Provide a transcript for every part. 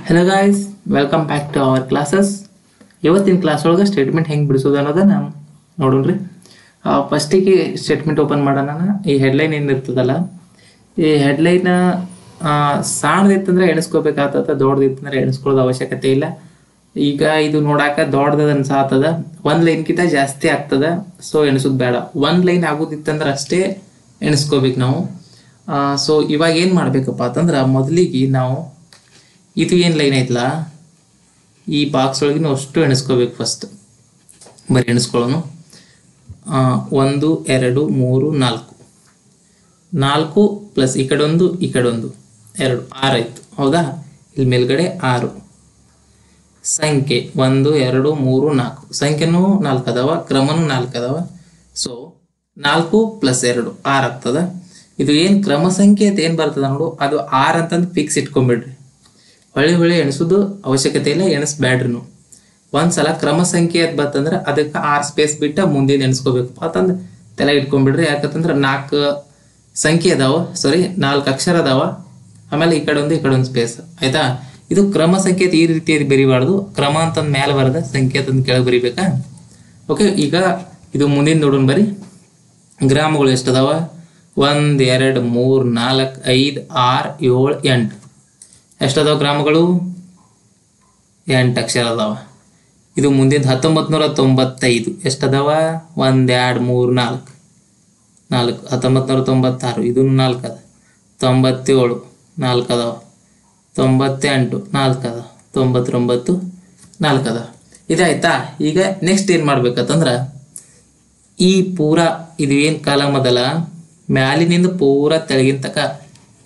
Hello guys, welcome back to our classes. ಇವತ್ತಿನ class ಒಳಗೆ statement ಹೆಂಗೆ ಬಿಡಿಸೋದು ಅನ್ನೋದನ್ನ ನೋಡೋಣ್ರಿ. ಫಸ್ಟಿಗೆ ಸ್ಟೇಟ್ಮೆಂಟ್ ಓಪನ್ ಮಾಡೋಣ. ಈ ಹೆಡ್ಲೈನ್ ಏನಿರ್ತದಲ್ಲ, ಈ ಹೆಡ್ಲೈನ್ ಸಣ್ಣದಿತ್ತಂದ್ರೆ ಎಣಿಸ್ಕೋಬೇಕಾಗ್ತದ, ದೊಡ್ಡದಿತ್ತಂದ್ರೆ ಎಣಿಸ್ಕೊಳ್ಳೋದು ಅವಶ್ಯಕತೆ ಇಲ್ಲ. ಈಗ ಇದು ನೋಡಾಕ ದೊಡ್ಡದ ಅನ್ಸಾತದ, ಒಂದು ಲೈನ್ಗಿಂತ ಜಾಸ್ತಿ ಆಗ್ತದ, ಸೊ ಎಣಿಸೋದು ಬೇಡ. ಒಂದು ಲೈನ್ ಆಗೋದಿತ್ತಂದ್ರೆ ಅಷ್ಟೇ ಎಣಿಸ್ಕೋಬೇಕು ನಾವು. ಸೊ ಇವಾಗ ಏನು ಮಾಡಬೇಕಪ್ಪ ಅಂತಂದ್ರೆ, ಮೊದಲಿಗೆ ನಾವು ಇದು ಏನು ಲೈನ್ ಐತಲ್ಲ, ಈ ಬಾಕ್ಸ್ ಒಳಗಿನ ಅಷ್ಟು ಎಣಿಸ್ಕೋಬೇಕು. ಫಸ್ಟ್ ಬರೀ ಎಣಿಸ್ಕೊಳ್ಳೋನು. 1 2 3 4 ಪ್ಲಸ್ ಈ ಕಡೆ ಒಂದು 2 6 ಆಯ್ತು, ಹೌದಾ? ಇಲ್ಲಿ ಮೇಲ್ಗಡೆ 6 ಸಂಖ್ಯೆ 1 2 3 4 ಸಂಖ್ಯೆನೂ 4 ಅದಾವ, ಕ್ರಮನೂ 4 ಅದಾವ. ಸೊ 4 + 2 6 ಆಗ್ತದ. ಇದು ಏನು ಕ್ರಮ ಸಂಖ್ಯೆ ಅಂತ ಏನು ಬರ್ತದ ನೋಡು, ಅದು 6 ಅಂತಂದು ಫಿಕ್ಸ್ ಇಟ್ಕೊಂಡ್ಬಿಡ್ರಿ. ಹೊಳೆ ಎಣಿಸೋದು ಅವಶ್ಯಕತೆ ಇಲ್ಲ, ಎಣಿಸ್ಬ್ಯಾಡ್ರಿ. ನೀವು ಒಂದ್ಸಲ ಕ್ರಮ ಸಂಖ್ಯೆ ಅಂತ ಬರ್ತಂದ್ರೆ ಅದಕ್ಕೆ 6 ಸ್ಪೇಸ್ ಬಿಟ್ಟು ಮುಂದಿನ ಎಣಿಸ್ಕೋಬೇಕಪ್ಪ ಅಂತಂದ್ರೆ ತಲೆ ಇಟ್ಕೊಂಡ್ಬಿಡ್ರಿ. ಯಾಕಂತಂದ್ರೆ 4 ಸಂಖ್ಯೆ ಅದಾವ, 4 ಅಕ್ಷರ ಅದಾವ, ಆಮೇಲೆ ಈ ಕಡೆ ಒಂದು ಸ್ಪೇಸ್, ಆಯ್ತಾ? ಇದು ಕ್ರಮ ಸಂಖ್ಯೆ ಈ ರೀತಿಯಾಗಿ ಬರಿಬಾರ್ದು. ಕ್ರಮ ಅಂತಂದು ಮೇಲೆ ಬರದ, ಸಂಖ್ಯೆ ಅಂತಂದು ಕೆಳಗೆ ಬರಿಬೇಕಾ? ಓಕೆ, ಈಗ ಇದು ಮುಂದಿನ ನೋಡೋಣ. ಬರೀ ಗ್ರಾಮಗಳು ಎಷ್ಟದಾವ? 1 2 3 4 5 6 7 8 ಎಷ್ಟದಾವ ಗ್ರಾಮಗಳು? 8 ಅಕ್ಷರ ಅದಾವ. ಇದು ಮುಂದಿನ 1995 ಎಷ್ಟದಾವ? 1 2 3 4 1996 ಇದು 4 ಅದ. 97 4 ಅದಾವ. 98 4 ಅದಾವ. 99 4 ಅದಾವ. ಇದಾಯ್ತಾ? ಈಗ ನೆಕ್ಸ್ಟ್ ಏನು ಮಾಡ್ಬೇಕಂತಂದ್ರೆ, ಈ ಪೂರಾ ಇದು ಏನು ಕಾಲಮ್ ಅದಲ್ಲ, ಮ್ಯಾಲಿನಿಂದ ಪೂರಾ ತೆಳಗಿನ ತಕ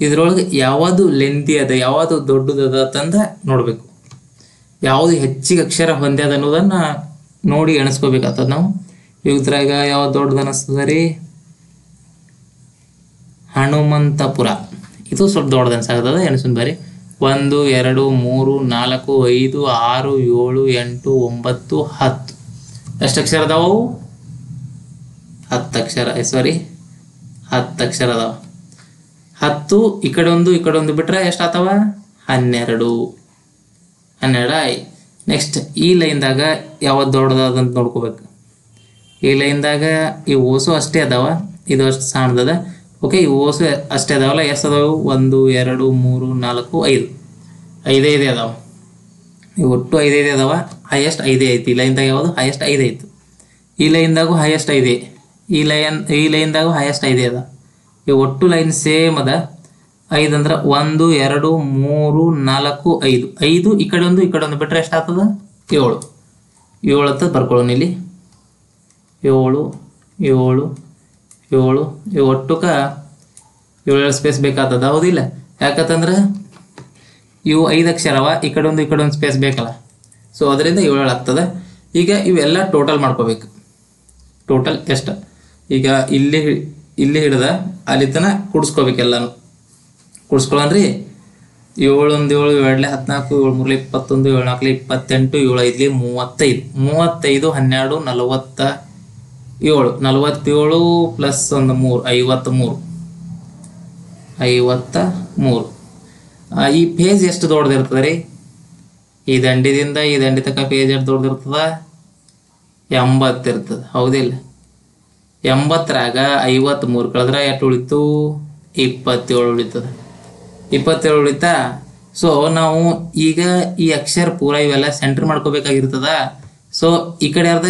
ಇದ್ರೊಳಗೆ ಯಾವುದು ಲೆಂದಿ ಅದ, ಯಾವುದು ದೊಡ್ಡದದ ಅಂತಂದ ನೋಡ್ಬೇಕು. ಯಾವುದು ಹೆಚ್ಚಿಗೆ ಅಕ್ಷರ ಹೊಂದ್ಯದ ಅನ್ನೋದನ್ನ ನೋಡಿ ಎಣಿಸ್ಕೋಬೇಕಾಗ್ತದ ನಾವು. ಇದ್ರಾಗ ಯಾವ್ದು ದೊಡ್ಡದು ಅನಿಸ್ತದ ರೀ? ಹನುಮಂತಪುರ. ಇದು ಸ್ವಲ್ಪ ದೊಡ್ಡದು ಅನ್ಸಾಗ್ತದ, ಎಣಿಸೋಣ ಬರ್ರಿ. 1 2 3 4 5 6 7 8 9 10 ಎಷ್ಟು ಅಕ್ಷರ ಅದಾವು? 10 ಅಕ್ಷರ. 10 ಅಕ್ಷರ ಅದಾವ. 10 ಈ ಕಡೆ ಒಂದು ಬಿಟ್ರೆ ಎಷ್ಟಾಗ್ತಾವ? 12 ಆಯ್ತು. ನೆಕ್ಸ್ಟ್ ಈ ಲೈನ್ದಾಗ ಯಾವತ್ತು ದೊಡ್ಡದಂತ ನೋಡ್ಕೋಬೇಕು. ಈ ಲೈನ್ದಾಗ ಈ ಓಸು ಅಷ್ಟೇ ಅದಾವ, ಇದು ಅಷ್ಟು ಸಣ್ಣದದ. ಓಕೆ, ಈ ಓಸು ಅಷ್ಟೇ ಅದಾವಲ್ಲ, ಎಷ್ಟು ಅದಾವು? 1 2 3 4 5 5 ಅದಾವ. ಇವು ಒಟ್ಟು 5 ಅದಾವ. ಹೈಯೆಸ್ಟ್ 5 ಐತಿ. ಈ ಲೈನ್ದಾಗ ಯಾವುದು ಹೈಯೆಸ್ಟ್ 5 ಐತಿ. ಈ ಲೈನ್ದಾಗೂ ಹೈಯೆಸ್ಟ್ 5, ಈ ಲೈನ್ದಾಗೂ ಹೈಯೆಸ್ಟ್ 5 ಅದ. ಈ ಒಟ್ಟು ಲೈನ್ ಸೇಮ್ ಅದ. 5 ಅಂದ್ರೆ 1 2 3 4 5 5 ಈ ಕಡೆ ಒಂದು ಬಿಟ್ರೆ ಎಷ್ಟಾಗ್ತದ? 7 ಅಂತ ಬರ್ಕೊಳ್ಳೋಣ ಇಲ್ಲಿ. 7 7 7 ಈ ಒಟ್ಟುಕ 7 ಸ್ಪೇಸ್ ಬೇಕಾಗ್ತದ, ಹೌದಿಲ್ಲ? ಯಾಕಂತಂದ್ರೆ ಇವು 5 ಅಕ್ಷರವ, ಈ ಕಡೆ ಒಂದು ಸ್ಪೇಸ್ ಬೇಕಲ್ಲ, ಸೊ ಅದರಿಂದ 7 ಆಗ್ತದೆ. ಈಗ ಇವೆಲ್ಲ ಟೋಟಲ್ ಮಾಡ್ಕೋಬೇಕು. ಟೋಟಲ್ ಎಷ್ಟು? ಈಗ ಇಲ್ಲಿ ಹಿಡ್ದ ಅಲ್ಲಿ ತನಕ ಕೂಡಿಸ್ಕೋಬೇಕೆಲ್ಲಾನು. ಕೂಡಿಸ್ಕೊಳ್ಳೋಣ್ರಿ. 7 1 7 2 14 7 3 21 7 4 28 7 5 35 35 12 47 47 ಪ್ಲಸ್ 1 3 53. ಈ ಪೇಜ್ ಎಷ್ಟು ದೊಡ್ಡದಿರ್ತದೆ ರೀ? ಈ ದಂಡಿದಿಂದ ಈ ದಂಡಿ ತನಕ ಪೇಜ್ ಎಷ್ಟು ದೊಡ್ಡದಿರ್ತದ? 80 ಇರ್ತದೆ, ಹೌದಿಲ್ಲ? 80ರಾಗ 53 ಕಳೆದ್ರೆ ಎಷ್ಟು ಉಳಿತು? 27 ಉಳಿತದೆ. 27 ಉಳಿತಾ? ಸೊ ನಾವು ಈಗ ಈ ಅಕ್ಷರ ಪೂರ ಇವೆಲ್ಲ ಸೆಂಟರ್ ಮಾಡ್ಕೋಬೇಕಾಗಿರ್ತದ. ಸೊ ಈ ಕಡೆ ಅರ್ಧ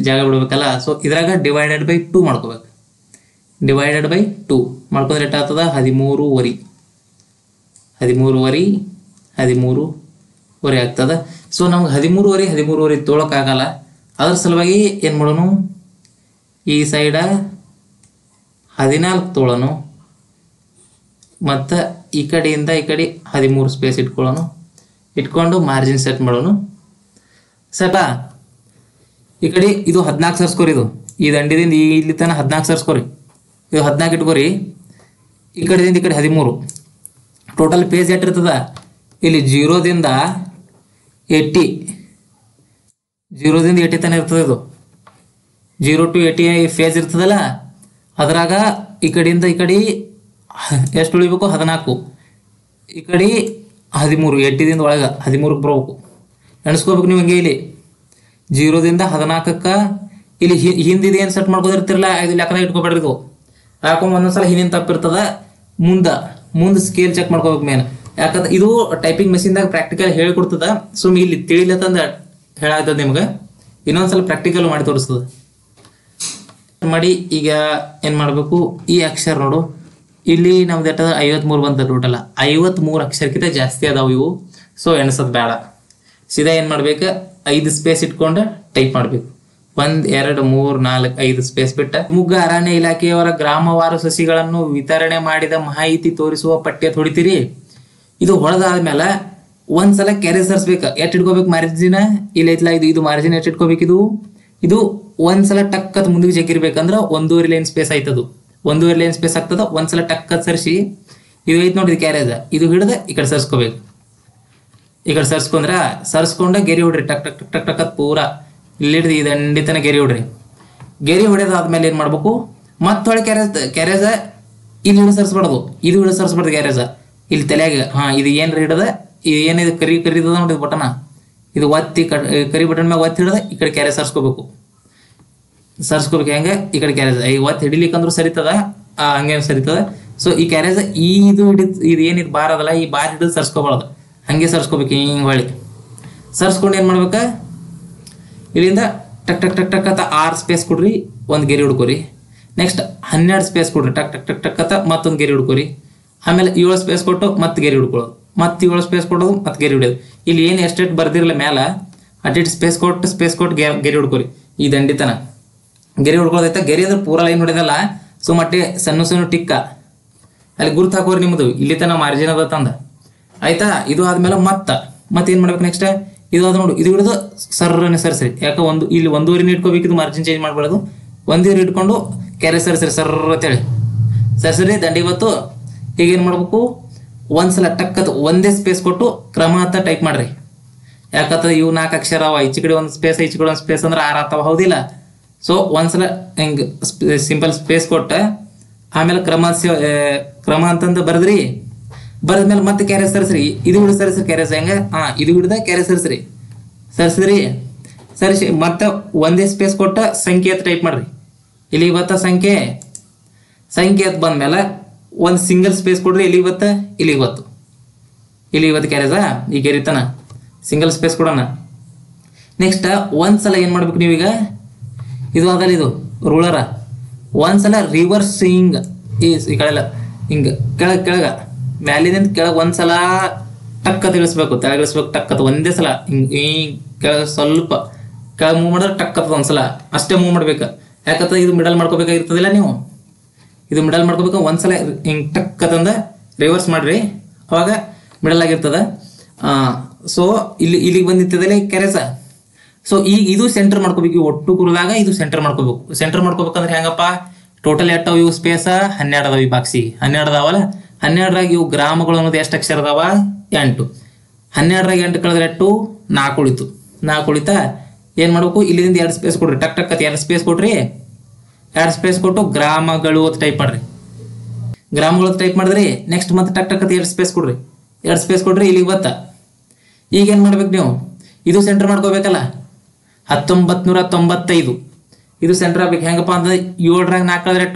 ಜಾಗ ಬಿಡ್ಬೇಕಲ್ಲ. ಸೊ ಇದ್ರಾಗ ಡಿವೈಡೆಡ್/2 ಮಾಡ್ಕೋಬೇಕು. ಡಿವೈಡೆಡ್/2 ಮಾಡ್ಕೊಂಡ್ರೆ ಎಷ್ಟಾಗ್ತದ? 13 ಆಗ್ತದ. ಸೊ ನಮ್ಗೆ 13 ತೊಳಕಾಗಲ್ಲ. ಅದ್ರ ಸಲುವಾಗಿ ಏನು ಮಾಡೋಣ, ಈ ಸೈಡ 14 ತೊಳೋನು, ಮತ್ತು ಈ ಕಡೆಯಿಂದ ಈ ಕಡೆ 13 ಸ್ಪೇಸ್ ಇಟ್ಕೊಂಡು ಮಾರ್ಜಿನ್ ಸೆಟ್ ಮಾಡೋನು. ಸೆಟಾ? ಈ ಕಡೆ ಇದು 14 ಸರ್ಸ್ಕೊರಿ. ಇದು ಈ ದಂಡಿದಿಂದ ಇಲ್ಲಿ ತನಕ 14 ಸರ್ಸ್ಕೊರಿ. ಇದು 14 ಇಟ್ಕೋರಿ. ಈ ಕಡೆದಿಂದ ಈ ಕಡೆ 13. ಟೋಟಲ್ ಪೇಜ್ ಎಷ್ಟಿರ್ತದ? ಇಲ್ಲಿ 0ದಿಂದ 80 ತನಕ ಇರ್ತದೆ. ಇದು 0 to 80 ಫೇಜ್ ಇರ್ತದಲ್ಲ, ಅದ್ರಾಗ ಈ ಕಡೆಯಿಂದ ಈ ಕಡೆ ಎಷ್ಟು ಉಳಿಬೇಕು? 14. ಈ ಕಡೆ 13 8ದಿಂದ ಒಳಗೆ 13ಕ್ಕೆ ಬರ್ಬೇಕು. ಎಣಿಸ್ಕೋಬೇಕು ನೀವು ಹಂಗೆ. ಇಲ್ಲಿ 0ದಿಂದ 14ಕ್ಕೆ ಇಲ್ಲಿ ಹಿಂದಿದು ಏನು ಸೆಟ್ ಮಾಡ್ಕೋದಿರ್ತಿರಲ್ಲ ಇದು ಲೆಕ್ಕದಾಗ ಇಟ್ಕೊಬೇಡ್ರಿ. ಇದು ಯಾಕಂದ್ರೆ ಒಂದೊಂದ್ಸಲ ಹಿಂದಿನ ತಪ್ಪಿರ್ತದ. ಮುಂದೆ ಸ್ಕೇಲ್ ಚೆಕ್ ಮಾಡ್ಕೋಬೇಕು ಮೇನ್. ಯಾಕಂದ್ರೆ ಇದು ಟೈಪಿಂಗ್ ಮೆಷಿನ್ದಾಗ ಪ್ರಾಕ್ಟಿಕಲ್ ಹೇಳಿಕೊಡ್ತದ. ಸುಮ್ಮನೆ ಇಲ್ಲಿ ತಿಳಿಲತ್ತಂದ ಹೇಳಾಗ್ತದ ನಿಮ್ಗೆ. ಇನ್ನೊಂದ್ಸಲ ಪ್ರಾಕ್ಟಿಕಲ್ ಮಾಡಿ ತೋರಿಸ್ತದ ಮಾಡಿ. ಈಗ ಏನು ಮಾಡಬೇಕು, ಈ ಅಕ್ಷರ ನೋಡು ಇಲ್ಲಿ ನಮ್ದು ಎಟ್ಟದ 53 ಬಂತ ಟೋಟಲ್. 53 ಅಕ್ಷರಕ್ಕಿಂತ ಜಾಸ್ತಿ ಅದಾವ ಇವು. ಸೊ ಎಣಿಸೋದು ಬೇಡ, ಸೀದಾ ಏನು ಮಾಡ್ಬೇಕು, 5 ಸ್ಪೇಸ್ ಇಟ್ಕೊಂಡು ಟೈಪ್ ಮಾಡಬೇಕು. 1 2 3 4 5 ಸ್ಪೇಸ್ ಬಿಟ್ಟ. ಮುಗ್ಗ ಅರಣ್ಯ ಇಲಾಖೆಯವರ ಗ್ರಾಮವಾರು ಸಸಿಗಳನ್ನು ವಿತರಣೆ ಮಾಡಿದ ಮಾಹಿತಿ ತೋರಿಸುವ ಪಠ್ಯ ಹೊಡಿತೀರಿ. ಇದು ಹೊಡೆದಾದ್ಮೇಲೆ ಒಂದ್ಸಲ ಕ್ಯಾರೆ ಸರಿಸ್ಬೇಕು. ಎಟ್ ಇಟ್ಕೋಬೇಕು ಮಾರ್ಜಿನ, ಇಲ್ಲ ಐತ್ಲ ಇದು ಮಾರ್ಜಿನ್ ಎಟ್ ಇಟ್ಕೋಬೇಕು. ಇದು ಒಂದ್ಸಲ ಟಕ್ಕತ್ ಮುಂದಕ್ಕೆ ಜಗ್ಗಿರ್ಬೇಕಂದ್ರೆ 1.5 ಲೈನ್ ಸ್ಪೇಸ್ ಆಯ್ತದು. 1.5 ಲೈನ್ ಸ್ಪೇಸ್ ಆಗ್ತದ. ಒಂದ್ಸಲ ಟಕ್ಕತ್ ಸರಿಸಿ ಇದು ಐತ್ ನೋಡಿ ಕ್ಯಾರೇಜ್, ಇದು ಹಿಡ್ದ ಈ ಕಡೆ ಸರ್ಸ್ಕೋಬೇಕು. ಈ ಕಡೆ ಸರ್ಸ್ಕೊಂಡ ಗೆರಿ ಹೊಡ್ರಿ. ಟಕ್ ಟಕ್ ಟಕ್ ಟಕ್ ಟಕ್ಕತ್ ಪೂರಾ ಇಲ್ಲಿ ಹಿಡ್ದು ಈ ದಂಡಿತನ ಗೆರಿ ಹೊಡ್ರಿ. ಗೆರಿ ಹೊಡೆದಾದ್ಮೇಲೆ ಏನು ಮಾಡ್ಬೇಕು, ಮತ್ತೊಳೆ ಕ್ಯಾರೇಜ ಇಲ್ಲಿ ಹಿಡಿದು ಸರ್ಸ್ಬಾರ್ದು, ಇದು ಹಿಡಿದು ಸರ್ಸ್ಬಾರ್ದು ಕ್ಯಾರೇಜ. ಇಲ್ಲಿ ತಲೆಯಾಗ ಇದು ಏನ್ರಿ ಹಿಡದ, ಇದು ಏನಿದು ಕರಿದ ನೋಡಿದ ಬಟನ, ಇದು ಒತ್ತಿ ಕರಿ ಬಟನ್ ಮ್ಯಾಗ ಒತ್ತಿ ಹಿಡ್ದ ಈ ಕಡೆ ಕ್ಯಾರೇಜ್ ಸರ್ಸ್ಕೋಬೇಕು. ಹೆಂಗೆ ಈ ಕಡೆ ಕ್ಯಾರೇಜ್ ಈ ಒತ್ತಿ ಹಿಡಿಲಿಕ್ಕಂದ್ರೂ ಸರಿತದ, ಹಂಗೇನು ಸರಿತದ. ಸೊ ಈ ಕ್ಯಾರೇಜ್ ಇದು ಏನಿದು ಬಾರ್ ಅದಲ್ಲ, ಈ ಬಾರ್ ಹಿಡಿದು ಸರ್ಸ್ಕೋಬಾರ್ದು, ಹಂಗೆ ಸರ್ಸ್ಕೋಬೇಕು. ಹಿಂಗೆ ಹೊಳಿ ಸರ್ಸ್ಕೊಂಡು ಏನು ಮಾಡ್ಬೇಕು, ಇಲ್ಲಿಂದ ಟಕ್ ಟಕ್ ಟಕ್ ಟಕ್ ಅಂತ 6 ಸ್ಪೇಸ್ ಕೊಡ್ರಿ, ಒಂದು ಗೆರಿ ಹುಡ್ಕೋರಿ. ನೆಕ್ಸ್ಟ್ 12 ಸ್ಪೇಸ್ ಕೊಡ್ರಿ, ಟಕ್ ಟಕ್ ಟಕ್ ಟಕ್ ಅಂತ ಮತ್ತೊಂದು ಗೆರಿ ಹುಡ್ಕೋರಿ. ಆಮೇಲೆ 7 ಸ್ಪೇಸ್ ಕೊಟ್ಟು ಮತ್ತೆ ಗೆರಿ ಹುಡ್ಕೊಳ್ಳೋದು, ಮತ್ತೆ 7 ಸ್ಪೇಸ್ ಕೊಡೋದು, ಮತ್ತೆ ಗೆರಿ ಹಿಡಿಯೋದು. ಇಲ್ಲಿ ಏನು ಎಷ್ಟೆಷ್ಟು ಬರ್ದಿರಲ್ಲ ಮೇಲೆ ಅಟ್ಟಿಟ್ಟು ಸ್ಪೇಸ್ ಕೊಟ್ಟು ಗೆರಿ ಹುಡ್ಕೋರಿ. ಈ ದಂಡಿತನ ಗೆರಿ ಹುಡ್ಕೊಳ್ಳೋದೈತೆ. ಗೆರಿ ಅಂದ್ರೆ ಪೂರ ಲೈನ್ ಹೊಡೆದಲ್ಲ, ಸೊ ಮಟ್ಟೆ ಸಣ್ಣ ಟಿಕ್ಕ ಅಲ್ಲಿ ಗುರ್ತು ಹಾಕೋರಿ ನಿಮ್ಮದು. ಇಲ್ಲಿ ತನ ಮಾರ್ಜಿನ್ ಅದ ತಂದ ಆಯ್ತಾ. ಇದು ಆದ್ಮೇಲೆ ಮತ್ತೆ ಏನು ಮಾಡ್ಬೇಕು, ನೆಕ್ಸ್ಟ್ ಇದು ಅದ ನೋಡು, ಇದು ಹಿಡಿದು ಸರ್ರನೆ ಸರಿಸ್ರಿ. ಯಾಕೆ ಇಲ್ಲಿ 1.5 ಇಟ್ಕೋಬೇಕು, ಇದು ಮಾರ್ಜಿನ್ ಚೇಂಜ್ ಮಾಡ್ಬಾರ್ದು. 1 ಇಟ್ಕೊಂಡು ಕ್ಯಾರೆ ಸರಿಸ್ರಿ, ಸರ್ರ ಅಂತೇಳಿ ಸರಿಸ್ರಿ ದಂಡಿ. ಇವತ್ತು ಈಗ ಏನು ಮಾಡ್ಬೇಕು, ಒಂದ್ಸಲ ಟಕ್ಕತ್ ಒಂದೇ ಸ್ಪೇಸ್ ಕೊಟ್ಟು ಕ್ರಮ ಅಂತ ಟೈಪ್ ಮಾಡ್ರಿ. ಯಾಕಂದ್ರೆ ಇವು 4 ಅಕ್ಷರ ಅವ, ಈಚೆ ಕಡೆ ಒಂದು ಸ್ಪೇಸ್ ಈಚೆ ಕಡೆ ಒಂದು ಸ್ಪೇಸ್ ಅಂದ್ರೆ 6 ಆಗ್ತಾವ, ಹೌದಿಲ್ಲ. ಸೊ ಒಂದ್ಸಲ ಹಿಂಗೆ ಸಿಂಪಲ್ ಸ್ಪೇಸ್ ಕೊಟ್ಟ ಆಮೇಲೆ ಕ್ರಮ ಅಂತಂದು ಬರೆದ್ರಿ. ಬರೆದ್ಮೇಲೆ ಮತ್ತೆ ಕ್ಯಾರೇಜ್ ಸರಿಸ್ರಿ. ಇದು ಹಿಡಿದು ಸರಿಸ್ರಿ ಕ್ಯಾರೇಜ್ ಹೆಂಗೆ, ಇದು ಹಿಡ್ದ ಕ್ಯಾರೇಜ್ ಸರಿಸ್ರಿ. ಸರಿಸಿ ಮತ್ತೆ ಒಂದೇ ಸ್ಪೇಸ್ ಕೊಟ್ಟ ಸಂಖ್ಯೆ ಅಂತ ಟೈಪ್ ಮಾಡ್ರಿ. ಇಲ್ಲಿ ಇವತ್ತ ಸಂಖ್ಯೆ ಅಂತ ಬಂದ್ಮೇಲೆ ಒಂದು ಸಿಂಗಲ್ ಸ್ಪೇಸ್ ಕೊಡ್ರಿ. ಇಲ್ಲಿ ಇವತ್ತು ಕ್ಯಾರೇಜ ಈ ಗೆರಿತನ ಸಿಂಗಲ್ ಸ್ಪೇಸ್ ಕೊಡೋಣ. ನೆಕ್ಸ್ಟ್ ಒಂದ್ಸಲ ಏನು ಮಾಡ್ಬೇಕು ನೀವೀಗ, ಇದು ಅದಲ್ಲ ಇದು ರೂಳರ, ಒಂದ್ಸಲ ರಿವರ್ಸ್ ಈ ಕಡೆಲ್ಲ ಹಿಂಗೆ ಕೆಳಗ ಮ್ಯಾಲಿನಿಂದ ಕೆಳಗೆ ಒಂದ್ಸಲ ಟಕ್ಕತ್ ಇಳಿಸ್ಬೇಕು, ತೆಳಗಿಳಿಸ್ಬೇಕು ಟಕ್ಕತ್ ಒಂದೇ ಸಲ. ಹಿಂಗೆ ಕೆಳಗೆ ಸ್ವಲ್ಪ ಕೆಳಗೆ ಮೂವ್ ಮಾಡಿದ್ರೆ ಟಕ್ಕತ್ ಒಂದ್ಸಲ ಅಷ್ಟೇ ಮೂವ್ ಮಾಡ್ಬೇಕು. ಯಾಕಂದ್ರೆ ಇದು ಮಿಡಲ್ ಮಾಡ್ಕೋಬೇಕಾಗಿರ್ತದಿಲ್ಲ, ನೀವು ಇದು ಮಿಡಲ್ ಮಾಡ್ಕೋಬೇಕು. ಒಂದ್ಸಲ ಹಿಂಗೆ ಟಕ್ಕತ್ತಂದ ರಿವರ್ಸ್ ಮಾಡ್ರಿ, ಅವಾಗ ಮಿಡಲ್ ಆಗಿರ್ತದ. ಸೊ ಇಲ್ಲಿಗೆ ಬಂದಿರ್ತದಲ್ಲ ಕ್ಯಾರೇಜ. ಸೊ ಈಗ ಇದು ಸೆಂಟರ್ ಮಾಡ್ಕೋಬೇಕು. ಒಟ್ಟು ಕುರಿದಾಗ ಇದು ಸೆಂಟರ್ ಮಾಡ್ಕೋಬೇಕಂದ್ರೆ ಹೆಂಗಪ್ಪ, ಟೋಟಲ್ ಎಟ್ಟವ ಇವು ಸ್ಪೇಸ 12 ಅದಾವ. ಈ ಬಾಕ್ಸಿ 12 ಅದಾವಲ್ಲ, 12ರಾಗ ಇವು ಗ್ರಾಮಗಳು ಅನ್ನೋದು ಎಷ್ಟು ಅಕ್ಷರ ಅದಾವ, 8. 12ರಾಗ 8 ಕಳೆದ್ರೆ 4 ಉಳಿತು. 4 ಉಳಿತಾ ಏನು ಮಾಡ್ಬೇಕು, ಇಲ್ಲಿಂದ 2 ಸ್ಪೇಸ್ ಕೊಡ್ರಿ. ಟಕ್ ಟಕ್ 2 ಸ್ಪೇಸ್ ಕೊಡ್ರಿ. 2 ಸ್ಪೇಸ್ ಕೊಟ್ಟು ಗ್ರಾಮಗಳು ಅಂತ ಟೈಪ್ ಮಾಡ್ರಿ. ಗ್ರಾಮಗಳು ಟೈಪ್ ಮಾಡಿದ್ರಿ. ನೆಕ್ಸ್ಟ್ ಮತ್ತೆ ಟಕ್ ಟಕ್ 2 ಸ್ಪೇಸ್ ಕೊಡ್ರಿ. 2 ಸ್ಪೇಸ್ ಕೊಡ್ರಿ. ಇಲ್ಲಿಗೆ ಬತ್ತ. ಈಗ ಏನು ಮಾಡ್ಬೇಕು ನೀವು, ಇದು ಸೆಂಟರ್ ಮಾಡ್ಕೋಬೇಕಲ್ಲ. 1995 ಇದು ಸೆಂಟರ್ ಆಗ್ಬೇಕು. ಹೆಂಗಪ್ಪ ಅಂದ್ರೆ 7ರಾಗ 4 ಕಳೆದ್ರೆ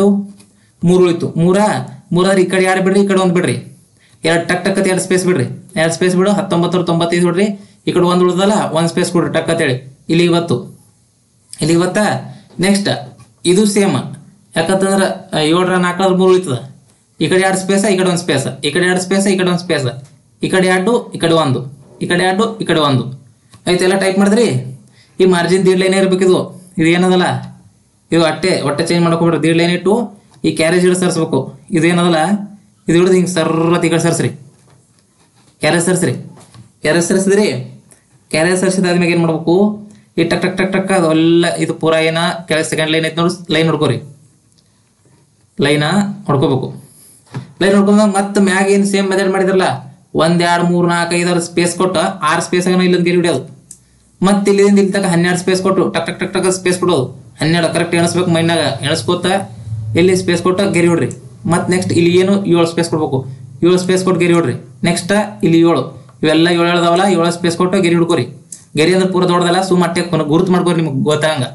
3 ಉಳಿತು. 3 ಈ ಕಡೆ 2 ಬಿಡ್ರಿ, ಈ ಕಡೆ 1 ಬಿಡ್ರಿ. 2 ಟಕ್ ಟಕ್ 2 ಸ್ಪೇಸ್ ಬಿಡ್ರಿ. 2 ಸ್ಪೇಸ್ ಬಿಡು. 1995 ಬಿಡ್ರಿ. ಈ ಕಡೆ 1 ಉಳಿದಲ್ಲ, 1 ಸ್ಪೇಸ್ ಕೊಡ್ರಿ ಟಕ್ ಅಂತೇಳಿ. ಇಲ್ಲಿ ಇವತ್ತ ನೆಕ್ಸ್ಟ್ ಇದು ಸೇಮ್. ಯಾಕಂತಂದ್ರೆ 7ರಾಗ 4 ಕಳೆದ್ರೆ 3 ಉಳಿತದ. ಈ ಕಡೆ 2 ಸ್ಪೇಸ, ಈ ಕಡೆ 1 ಸ್ಪೇಸ, ಈ ಕಡೆ 2 ಸ್ಪೇಸ, ಈ ಕಡೆ 1 ಸ್ಪೇಸ, ಈ ಕಡೆ 2, ಈ ಕಡೆ 1, ಈ ಕಡೆ 2, ಈ ಕಡೆ 1 ಆಯ್ತೆಲ್ಲ ಟೈಪ್ ಮಾಡಿದ್ರಿ. ಈ ಮಾರ್ಜಿನ್ 1.5 ಲೈನ್ ಇರ್ಬೇಕು. ಇದು ಏನದಲ್ಲ, ಇದು ಹೊಟ್ಟೆ ಚೇಂಜ್ ಮಾಡ್ಕೊಬಿಡ್ರಿ. 1.5 ಲೈನ್ ಇಟ್ಟು ಈ ಕ್ಯಾರೇಜ್ ಹಿಡಿದು ಸರಿಸ್ಬೇಕು. ಇದು ಏನದಲ್ಲ, ಇದು ಹಿಡಿದು ಹಿಂಗೆ ಸರ್ರತ್ ಈ ಕಡೆ ಸರಿಸ್ರಿ. ಕ್ಯಾರೇಜ್ ಸರಿಸಿದ್ರಿ. ಕ್ಯಾರೇಜ್ ಸರಿಸಿದಾದ್ಮೇಲೆ ಏನು ಮಾಡ್ಬೇಕು, ಈ ಟಕ್ ಟಕ್ ಟಕ್ ಟಕ್ ಅದೆಲ್ಲ ಇದು ಪೂರ ಕೆಳಗೆ ಸೆಕೆಂಡ್ ಲೈನ್ ಐತೆ ನೋಡಿ, ಲೈನ್ ಹೊಡ್ಕೋರಿ. ಲೈನ್ ಹೊಡ್ಕೋಬೇಕು. ಲೈನ್ ಹೊಡ್ಕೊಂಡಾಗ ಮತ್ತೆ ಮ್ಯಾಗ ಏನು ಸೇಮ್ ಮೆಥಡ್ ಮಾಡಿದ್ರಲ್ಲ, 1 2 3 4 5 6 ಸ್ಪೇಸ್ ಕೊಟ್ಟು 6 ಸ್ಪೇಸ್ ಆಗ ಇಲ್ಲೊಂದು ಗೆರಿ ಹಿಡಿಯೋದು. ಮತ್ತೆ ಇಲ್ಲಿಂದ ಇಲ್ಲಿ ತನಕ 12 ಸ್ಪೇಸ್ ಕೊಟ್ಟು ಟಕ್ ಟಕ್ ಟಕ್ ಟಕ್ ಸ್ಪೇಸ್ ಕೊಡೋದು. 12 ಕರೆಕ್ಟ್ ಎಣಿಸ್ಬೇಕು. ಮೈನಾಗ ಎಣಿಸ್ಕೋತ ಇಲ್ಲಿ ಸ್ಪೇಸ್ ಕೊಟ್ಟು ಗೆರಿ ಹೊಡ್ರಿ. ಮತ್ತೆ ನೆಕ್ಸ್ಟ್ ಇಲ್ಲಿ ಏನು 7 ಸ್ಪೇಸ್ ಕೊಡ್ಬೇಕು. 7 ಸ್ಪೇಸ್ ಕೊಟ್ಟು ಗೆರಿ ಹೊಡ್ರಿ. ನೆಕ್ಸ್ಟ್ ಇಲ್ಲಿ 7 ಇವೆಲ್ಲ 7 ಅದಾವಲ್ಲ 7 ಸ್ಪೇಸ್ ಕೊಟ್ಟು ಗೆರೆ ಹಿಡ್ಕೋರಿ. ಗೆರೆ ಅಂದ್ರೆ ಪೂರ ದೊಡ್ಡದಲ್ಲ, ಸುಮ್ಮಟ್ಟೆ ಗುರುತು ಮಾಡ್ಕೋರಿ ನಿಮ್ಗೆ ಗೊತ್ತಾಗಂಗ.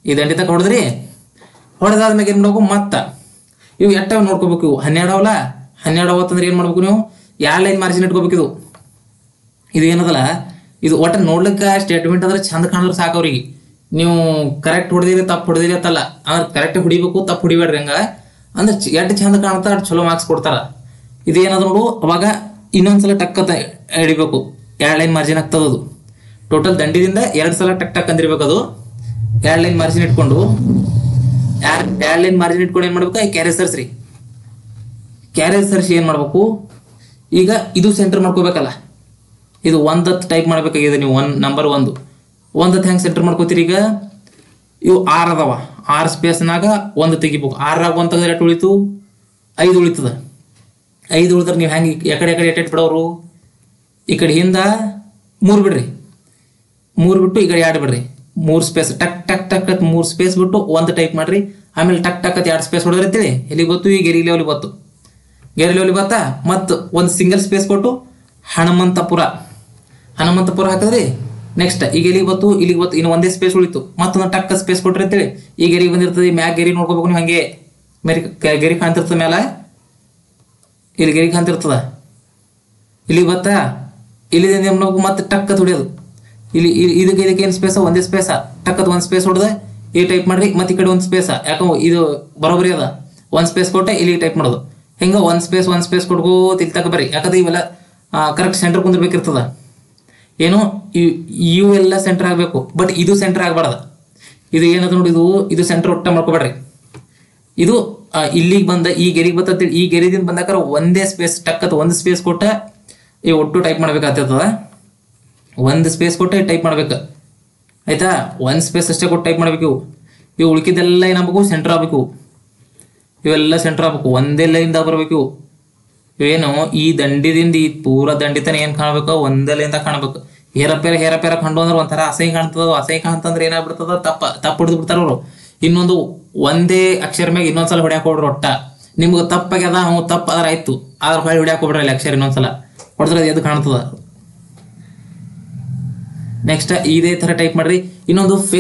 ಈ ದಂಡಿ ತಕ ಹೊಡೆದ್ರಿ, ಹೊಡೆದಾದ್ಮೇಲೆ ಏನು ಮಾಡ್ಬೇಕು ಮತ್ತೆ ಇವು ಎಟ್ಟವ ನೋಡ್ಕೋಬೇಕು. ಇವು 12 ಅವಲ್ಲ, 12 ಅವತ್ತಂದ್ರೆ ಏನು ಮಾಡ್ಬೇಕು ನೀವು 2 ಲೈನ್ ಮಾರ್ಜಿನ್ ಇಟ್ಕೋಬೇಕು. ಇದು ಏನದಲ್ಲ ಇದು ಒಟ್ಟು ನೋಡ್ಲಿಕ್ಕೆ ಸ್ಟೇಟ್ಮೆಂಟ್ ಅಂದ್ರೆ ಚಂದ ಕಾಣಿದ್ರೆ ಸಾಕು ಅವ್ರಿಗೆ. ನೀವು ಕರೆಕ್ಟ್ ಹೊಡೆದಿರಿ ತಪ್ಪು ಹೊಡೆದಿರಿ ಅಂತಲ್ಲ, ಅಂದ್ರೆ ಕರೆಕ್ಟ್ ಹೊಡಿಬೇಕು, ತಪ್ಪು ಹೊಡಿಬೇಡ್ರಿ. ಹಂಗ ಅಂದ್ರೆ ಎಷ್ಟು ಚಂದ ಕಾಣುತ್ತಾ ಅಷ್ಟು ಚಲೋ ಮಾರ್ಕ್ಸ್ ಕೊಡ್ತಾರ. ಇದೇನದು ನೋಡು, ಅವಾಗ ಇನ್ನೊಂದ್ಸಲ ಟಕ್ಕತ್ತ ಹಿಡಿಬೇಕು. 2 ಲೈನ್ ಮಾರ್ಜಿನ್ ಆಗ್ತದ. ಅದು ಟೋಟಲ್ ದಂಡಿದಿಂದ 2 ಸಲ ಟಕ್ ಟಕ್ ಅಂದಿರ್ಬೇಕು. ಅದು 2 ಲೈನ್ ಮಾರ್ಜಿನ್ ಇಟ್ಕೊಂಡು 2 ಲೈನ್ ಮಾರ್ಜಿನ್ ಇಟ್ಕೊಂಡು ಏನು ಮಾಡ್ಬೇಕು, ಕ್ಯಾರೇಜ್ ಸರ್ಸ್ರಿ. ಕ್ಯಾರೇಜ್ ಸರ್ಸಿ ಏನು ಮಾಡ್ಬೇಕು, ಈಗ ಇದು ಸೆಂಟರ್ ಮಾಡ್ಕೋಬೇಕಲ್ಲ. ಇದು 1 ಟೈಪ್ ಮಾಡ್ಬೇಕಾಗಿದೆ ನೀವು. ನಂಬರ್ 1 ಹೆಂಗೆ ಸೆಂಟರ್ ಮಾಡ್ಕೋತೀರಿ. ಈಗ ಇವು 6 ಅದಾವ, 6 ಸ್ಪೇಸ್ನಾಗ 1 ತೆಗಿಬೇಕು. 6ರಾಗ 1 ತೆಗೆದ್ರೆ ಎಷ್ಟು ಉಳಿತು, 5 ಉಳಿತದ. 5 ಉಳಿದ್ರೆ ನೀವು ಹೆಂಗೆ ಎಕಡೆ ಎಟ್ಟೆಟ್ ಬಿಡೋರು, ಈ ಕಡೆ ಹಿಂದ 3 ಬಿಡ್ರಿ, 3 ಬಿಟ್ಟು ಈ ಕಡೆ 2 ಬಿಡ್ರಿ. 3 ಸ್ಪೇಸ್ ಟಕ್ ಟಕ್ ಟಕ್ 3 ಸ್ಪೇಸ್ ಬಿಟ್ಟು 1 ಟೈಪ್ ಮಾಡ್ರಿ. ಆಮೇಲೆ ಟಕ್ ಟಕ್ 2 ಸ್ಪೇಸ್ ಹೊಡೆದ್ರೆ ಅಂತೇಳಿ ಎಲ್ಲಿಗೆ ಗೊತ್ತು, ಈ ಗೆರೆ ಲೆವೆಲ್ ಬತ್ತು. ಗೆರೆ ಲೆವೆಲ್ ಬತ್ತಾ ಮತ್ತು 1 ಸಿಂಗಲ್ ಸ್ಪೇಸ್ ಕೊಟ್ಟು ಹನುಮಂತಪುರ ಹಾಕಿದ್ರಿ. ನೆಕ್ಸ್ಟ್ ಈಗ ಎಲ್ಲಿಗೆ ಬತ್ತು, ಇಲ್ಲಿಗೆ ಬತ್ತು, ಇನ್ನು 1 ಸ್ಪೇಸ್ ಉಳಿತು. ಮತ್ತೊಂದು ಟಕ್ ಸ್ಪೇಸ್ ಕೊಟ್ರಿ ಅಂತೇಳಿ ಈ ಗೆರಿಗೆ ಬಂದಿರ್ತದೆ. ಮ್ಯಾಗ ಗೆರಿ ನೋಡ್ಕೋಬೇಕು ನೀವು. ಹಂಗೆ ಗೆರಿ ಕಾಣ್ತಿರ್ತದೆ ಮ್ಯಾಲ, ಇಲ್ಲಿ ಗೆರಿ ಕಾಣ್ತಿರ್ತದ. ಇಲ್ಲಿಗೆ ಬತ್ತಾ, ಇಲ್ಲಿಂದ ಏನು ಮಾಡ್ಬೇಕು, ಮತ್ತೆ ಟಕ್ಕತ್ ಹೊಡಿಯೋದು. ಇದಕ್ಕೆ ಏನು ಸ್ಪೇಸ, 1 ಸ್ಪೇಸ. ಟಕ್ಕತ್ 1 ಸ್ಪೇಸ್ ಹೊಡೆದ ಈ ಟೈಪ್ ಮಾಡ್ರಿ. ಮತ್ತೆ ಈ ಕಡೆ 1 ಸ್ಪೇಸ, ಯಾಕಂದ್ರೆ ಇದು ಬರೋಬರಿ ಅದ. 1 ಸ್ಪೇಸ್ ಕೊಟ್ಟೆ ಇಲ್ಲಿಗೆ ಟೈಪ್ ಮಾಡೋದು. ಹಿಂಗೆ 1 ಸ್ಪೇಸ್ ಕೊಡ್ಕೋತ ಇಲ್ಲಿ ತಕ ಬರ್ರಿ. ಯಾಕಂದ್ರೆ ಇವೆಲ್ಲ ಕರೆಕ್ಟ್ ಸೆಂಟರ್ ಕುಂದಿರ್ಬೇಕಿರ್ತದ. ಏನು ಇವೆಲ್ಲ ಸೆಂಟರ್ ಆಗಬೇಕು, ಬಟ್ ಇದು ಸೆಂಟರ್ ಆಗಬಾರ್ದು. ಇದು ಏನದು ನೋಡಿ, ಇದು ಸೆಂಟರ್ ಒಟ್ಟ ಮಾಡ್ಕೋಬೇಡ್ರಿ. ಇದು ಇಲ್ಲಿಗೆ ಬಂದ ಈ ಗೆರಿಗೆ ಬರ್ತೇಳಿ, ಈ ಗೆರಿದಿಂದ ಬಂದಾಕಾರ 1 ಸ್ಪೇಸ್ ಟಕ್ಕತ್ 1 ಸ್ಪೇಸ್ ಕೊಟ್ಟ ಈ ಒಟ್ಟು ಟೈಪ್ ಮಾಡ್ಬೇಕಾಗ್ತದ. 1 ಸ್ಪೇಸ್ ಕೊಟ್ಟೆ ಟೈಪ್ ಮಾಡ್ಬೇಕು, ಆಯ್ತಾ. 1 ಸ್ಪೇಸ್ ಅಷ್ಟೇ ಕೊಟ್ಟು ಟೈಪ್ ಮಾಡ್ಬೇಕು. ಇವು ಉಳ್ಕಿದ್ದೆಲ್ಲ ಏನಾಗಬೇಕು, ಸೆಂಟರ್ ಆಗಬೇಕು. ಇವೆಲ್ಲ ಸೆಂಟರ್ ಆಗಬೇಕು, ಒಂದೇ ಲೈನ್ದ ಬರಬೇಕು. ಇವೇನು ಈ ದಂಡಿದಿಂದ ಈ ಪೂರ ದಂಡಿತನ ಏನು ಕಾಣಬೇಕು, ಒಂದೇ ಲೈನ್ದಾಗ ಕಾಣಬೇಕು. ಹೇರಪೇರ ಕಂಡು ಅಂದ್ರೆ ಒಂಥರ ಅಸಹ್ಯ ಕಾಣ್ತದ. ಅಸಹ್ಯ ಕಾಣ್ತಂದ್ರೆ ಏನಾಗ್ಬಿಡ್ತದ, ತಪ್ಪು ಹೊಡೆದು ಬಿಡ್ತಾರ ಅವರು. ಇನ್ನೊಂದು ಒಂದೇ ಅಕ್ಷರ ಮ್ಯಾಗ ಇನ್ನೊಂದ್ಸಲ ಹೊಡ್ಯಾಕ ಹೋಗ್ರಿ. ಒಟ್ಟ ನಿಮ್ಗೆ ತಪ್ಪಾಗ್ಯದ, ತಪ್ಪು ಆದ್ರೆ ಆಯ್ತು, ಆದ್ರೆ ಹೊಳೆ ಹೊಡ್ಯಾಕ ಹೋಗ್ಬಿಡ್ರಿ ಅಲ್ಲಿ ಅಕ್ಷರ. ಇನ್ನೊಂದ್ಸಲ ಹೊಡೆದ್ರೆ ಅದು ಎದ್ದು ಕಾಣ್ತದ. ನೆಕ್ಸ್ಟ್ ಇದೇ ಥರ ಟೈಪ್ ಮಾಡ್ರಿ. ಇನ್ನೊಂದು